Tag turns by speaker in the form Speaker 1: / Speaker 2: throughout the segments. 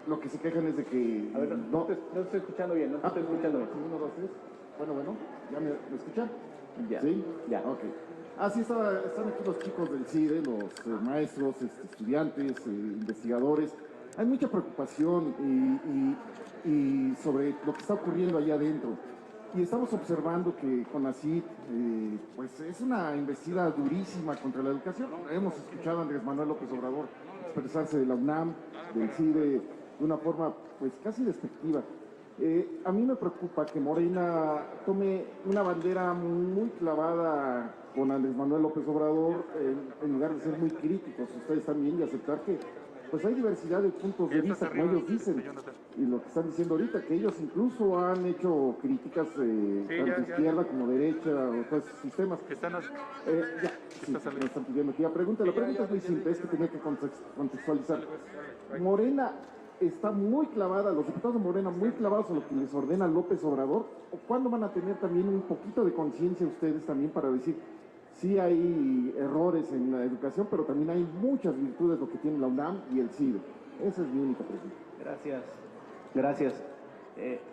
Speaker 1: lo que se quejan es de que...
Speaker 2: A ver, no te estoy escuchando bien, no te estoy escuchando bien.
Speaker 1: Uno, dos, tres. Bueno, ¿ya me escuchan?
Speaker 2: Ya.
Speaker 1: ¿Sí?
Speaker 2: Ya.
Speaker 1: Ok. Sí, están aquí los chicos del CIDE, los maestros, estudiantes, investigadores. Hay mucha preocupación y sobre lo que está ocurriendo allá adentro. Y estamos observando que CONACYT, pues es una embestida durísima contra la educación. Hemos escuchado a Andrés Manuel López Obrador expresarse de la UNAM, del CIDE, de una forma pues casi despectiva. A mí me preocupa que Morena tome una bandera muy clavada con Andrés Manuel López Obrador, en lugar de ser muy críticos ustedes también y aceptar que pues hay diversidad de puntos de vista, como ellos dicen, y lo que están diciendo ahorita, que ellos incluso han hecho críticas tanto izquierda como derecha, o todos esos sistemas. Me están pidiendo aquí la pregunta es muy simple, es que tenía que contextualizar. Morena está muy clavada, los diputados de Morena muy clavados a lo que les ordena López Obrador, o cuándo van a tener también un poquito de conciencia ustedes también para decir, sí hay errores en la educación, pero también hay muchas virtudes lo que tiene la UNAM y el CIDE. Esa es mi única pregunta.
Speaker 2: Gracias.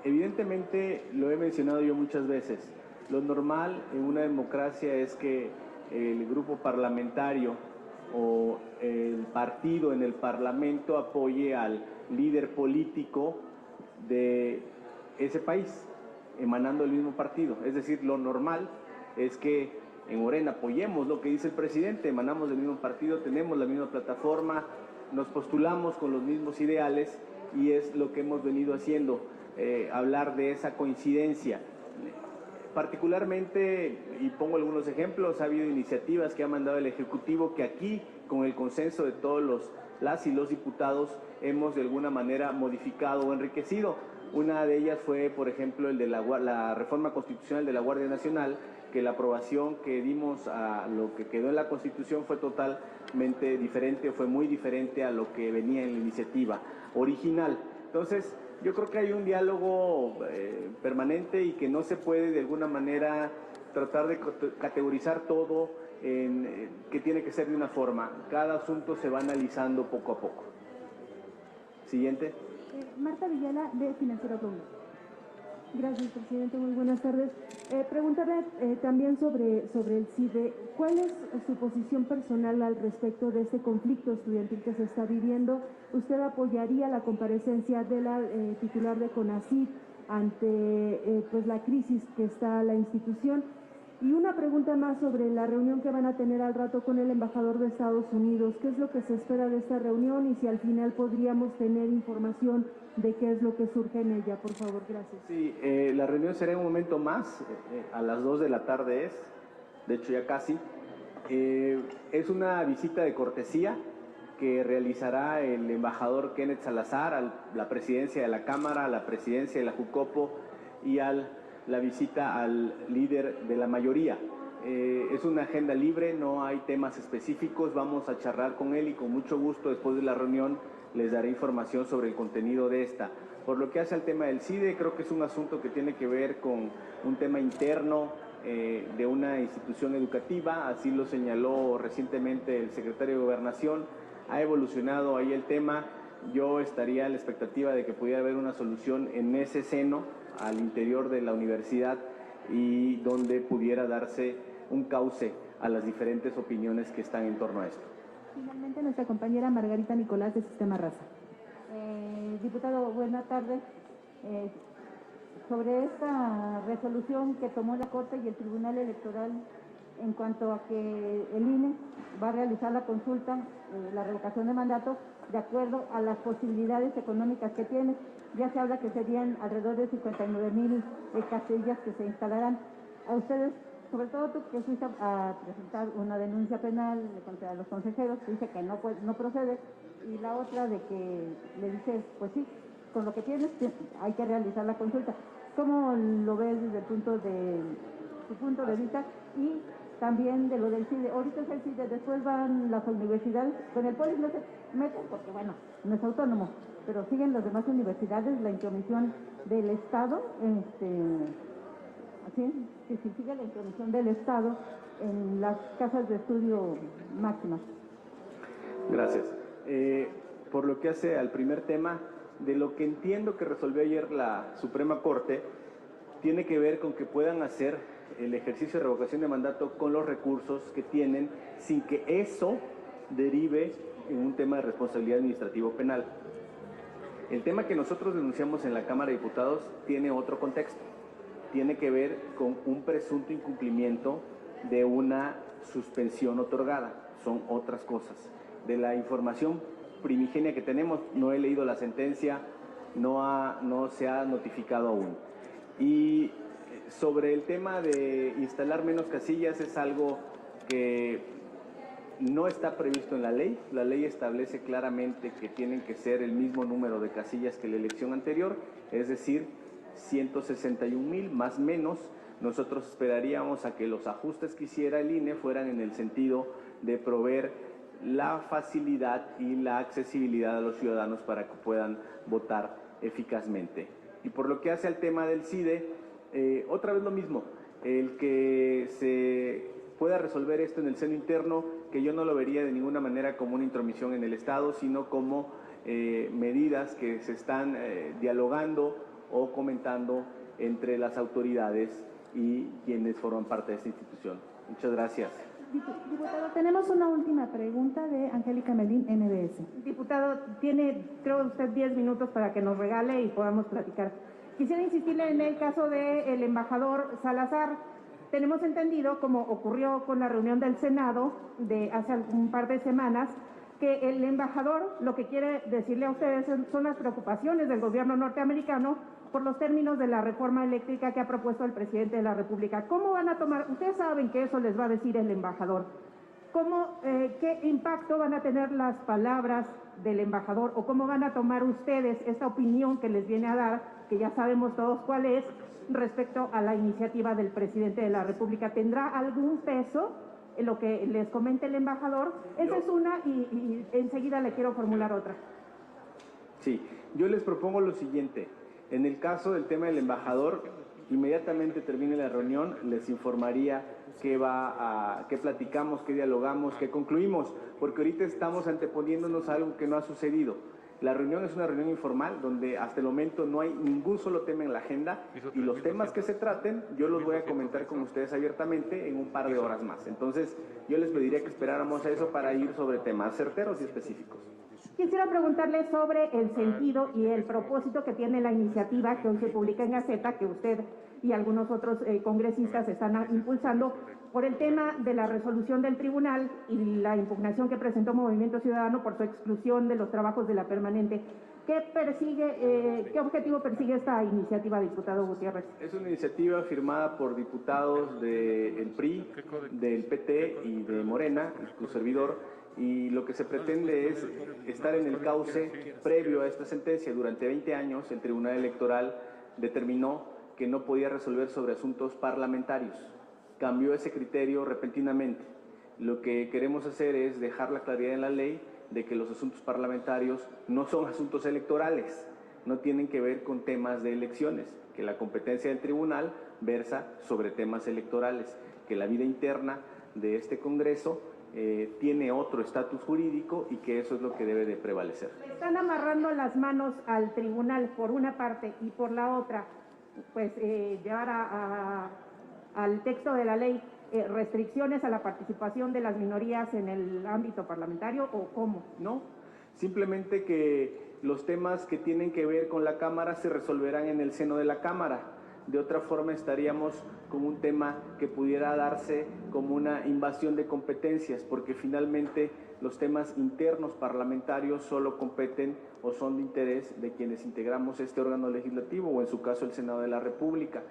Speaker 2: Evidentemente, lo he mencionado yo muchas veces, lo normal en una democracia es que el grupo parlamentario o el partido en el parlamento apoye al líder político de ese país, emanando el mismo partido. Es decir, lo normal es que en Morena apoyemos lo que dice el presidente, emanamos del mismo partido, tenemos la misma plataforma, nos postulamos con los mismos ideales y es lo que hemos venido haciendo, hablar de esa coincidencia. Particularmente, y pongo algunos ejemplos, ha habido iniciativas que ha mandado el Ejecutivo que aquí, con el consenso de todos las y los diputados, hemos de alguna manera modificado o enriquecido. Una de ellas fue, por ejemplo, el de la reforma constitucional de la Guardia Nacional, que la aprobación que dimos a lo que quedó en la Constitución fue totalmente diferente, fue muy diferente a lo que venía en la iniciativa original. Entonces, yo creo que hay un diálogo permanente y que no se puede de alguna manera tratar de categorizar todo que tiene que ser de una forma. Cada asunto se va analizando poco a poco. Siguiente.
Speaker 3: Marta Villela, de Financiero Público. Gracias, presidente. Muy buenas tardes. Preguntarle también sobre el CIDE. ¿Cuál es su posición personal al respecto de este conflicto estudiantil que se está viviendo? ¿Usted apoyaría la comparecencia de la titular de CONACYT ante pues la crisis que está la institución? Y una pregunta más sobre la reunión que van a tener al rato con el embajador de Estados Unidos. ¿Qué es lo que se espera de esta reunión y si al final podríamos tener información de qué es lo que surge en ella? Por favor, gracias.
Speaker 2: Sí, la reunión será en un momento más, a las 2 de la tarde de hecho ya casi. Es una visita de cortesía que realizará el embajador Kenneth Salazar a la presidencia de la Cámara, a la presidencia de la Jucopo y la visita al líder de la mayoría. Es una agenda libre, no hay temas específicos, vamos a charlar con él y con mucho gusto después de la reunión les daré información sobre el contenido de esta. Por lo que hace al tema del CIDE, creo que es un asunto que tiene que ver con un tema interno de una institución educativa, así lo señaló recientemente el secretario de Gobernación, ha evolucionado ahí el tema, yo estaría a la expectativa de que pudiera haber una solución en ese seno, al interior de la universidad y donde pudiera darse un cauce a las diferentes opiniones que están en torno a esto.
Speaker 3: Finalmente, nuestra compañera Margarita Nicolás de Sistema Raza.
Speaker 4: Diputado, buenas tardes. Sobre esta resolución que tomó la Corte y el Tribunal Electoral en cuanto a que el INE va a realizar la consulta, la revocación de mandato, de acuerdo a las posibilidades económicas que tiene. Ya se habla que serían alrededor de 59,000 casillas que se instalarán. A ustedes, sobre todo tú que fuiste a presentar una denuncia penal contra los consejeros, que dice que no procede, y la otra de que le dices, pues sí, con lo que tienes hay que realizar la consulta. ¿Cómo lo ves desde el punto de tu punto de vista? Y también de lo del CIDE. Ahorita es el CIDE, después van las universidades, con el POLI no se meten porque, bueno, no es autónomo, pero siguen las demás universidades, la intromisión del Estado, así, que si sigue la intromisión del Estado en las casas de estudio máximas.
Speaker 2: Gracias. Por lo que hace al primer tema, De lo que entiendo que resolvió ayer la Suprema Corte, tiene que ver con que puedan hacer el ejercicio de revocación de mandato con los recursos que tienen sin que eso derive en un tema de responsabilidad administrativa penal. El tema que nosotros denunciamos en la Cámara de Diputados tiene otro contexto. Tiene que ver con un presunto incumplimiento de una suspensión otorgada. Son otras cosas. De la información primigenia que tenemos, no he leído la sentencia, no se ha notificado aún. Y sobre el tema de instalar menos casillas, es algo que no está previsto en la ley. La ley establece claramente que tienen que ser el mismo número de casillas que la elección anterior, es decir, 161,000 más menos. Nosotros esperaríamos a que los ajustes que hiciera el INE fueran en el sentido de proveer la facilidad y la accesibilidad a los ciudadanos para que puedan votar eficazmente. Y por lo que hace al tema del CIDE, otra vez lo mismo, el que se pueda resolver esto en el seno interno, que yo no lo vería de ninguna manera como una intromisión en el Estado, sino como medidas que se están dialogando o comentando entre las autoridades y quienes forman parte de esta institución. Muchas gracias.
Speaker 3: Diputado, tenemos una última pregunta de Angélica Melín, NBS.
Speaker 4: Diputado, tiene, creo usted, 10 minutos para que nos regale y podamos platicar. Quisiera insistirle en el caso del embajador Salazar. Tenemos entendido, como ocurrió con la reunión del Senado de hace un par de semanas, que el embajador lo que quiere decirle a ustedes son las preocupaciones del gobierno norteamericano por los términos de la reforma eléctrica que ha propuesto el presidente de la República. ¿Cómo van a tomar? Ustedes saben que eso les va a decir el embajador. ¿Qué impacto van a tener las palabras del embajador o cómo van a tomar ustedes esta opinión que les viene a dar, que ya sabemos todos cuál es, respecto a la iniciativa del presidente de la República? ¿Tendrá algún peso en lo que les comente el embajador? Esa es una y enseguida le quiero formular otra.
Speaker 2: Sí, yo les propongo lo siguiente. En el caso del tema del embajador, inmediatamente termine la reunión, les informaría qué platicamos, qué dialogamos, qué concluimos, porque ahorita estamos anteponiéndonos a algo que no ha sucedido. La reunión es una reunión informal donde hasta el momento no hay ningún solo tema en la agenda y los temas que se traten yo los voy a comentar con ustedes abiertamente en un par de horas más. Entonces yo les pediría que esperáramos a eso para ir sobre temas certeros y específicos.
Speaker 4: Quisiera preguntarle sobre el sentido y el propósito que tiene la iniciativa que hoy se publica en Gaceta, que usted y algunos otros congresistas están impulsando, por el tema de la resolución del tribunal y la impugnación que presentó Movimiento Ciudadano por su exclusión de los trabajos de la permanente. ¿Qué objetivo persigue esta iniciativa, diputado Gutiérrez?
Speaker 2: Es una iniciativa firmada por diputados del PRI, del PT y de Morena, tu servidor, y lo que se pretende es estar en el cauce previo a esta sentencia. Durante 20 años el Tribunal Electoral determinó que no podía resolver sobre asuntos parlamentarios. Cambió ese criterio repentinamente. Lo que queremos hacer es dejar la claridad en la ley de que los asuntos parlamentarios no son asuntos electorales, no tienen que ver con temas de elecciones, que la competencia del tribunal versa sobre temas electorales, que la vida interna de este Congreso tiene otro estatus jurídico y que eso es lo que debe de prevalecer.
Speaker 4: Están amarrando las manos al tribunal por una parte y por la otra, pues llevar al texto de la ley restricciones a la participación de las minorías en el ámbito parlamentario, ¿o cómo?
Speaker 2: No, simplemente que los temas que tienen que ver con la Cámara se resolverán en el seno de la Cámara. De otra forma estaríamos con un tema que pudiera darse como una invasión de competencias, porque finalmente los temas internos parlamentarios solo competen o son de interés de quienes integramos este órgano legislativo o en su caso el Senado de la República.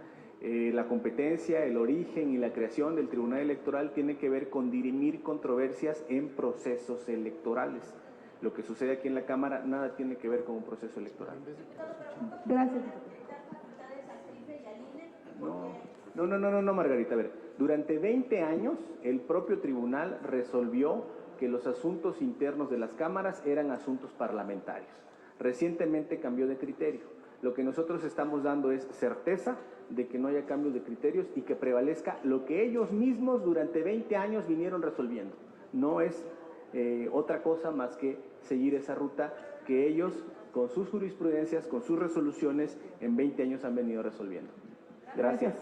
Speaker 2: La competencia, el origen y la creación del Tribunal Electoral tiene que ver con dirimir controversias en procesos electorales. Lo que sucede aquí en la Cámara nada tiene que ver con un proceso electoral.
Speaker 3: Gracias.
Speaker 2: No, Margarita. A ver, durante 20 años el propio tribunal resolvió que los asuntos internos de las cámaras eran asuntos parlamentarios. Recientemente cambió de criterio. Lo que nosotros estamos dando es certeza de que no haya cambios de criterios y que prevalezca lo que ellos mismos durante 20 años vinieron resolviendo. No es otra cosa más que seguir esa ruta que ellos, con sus jurisprudencias, con sus resoluciones, en 20 años han venido resolviendo. Gracias.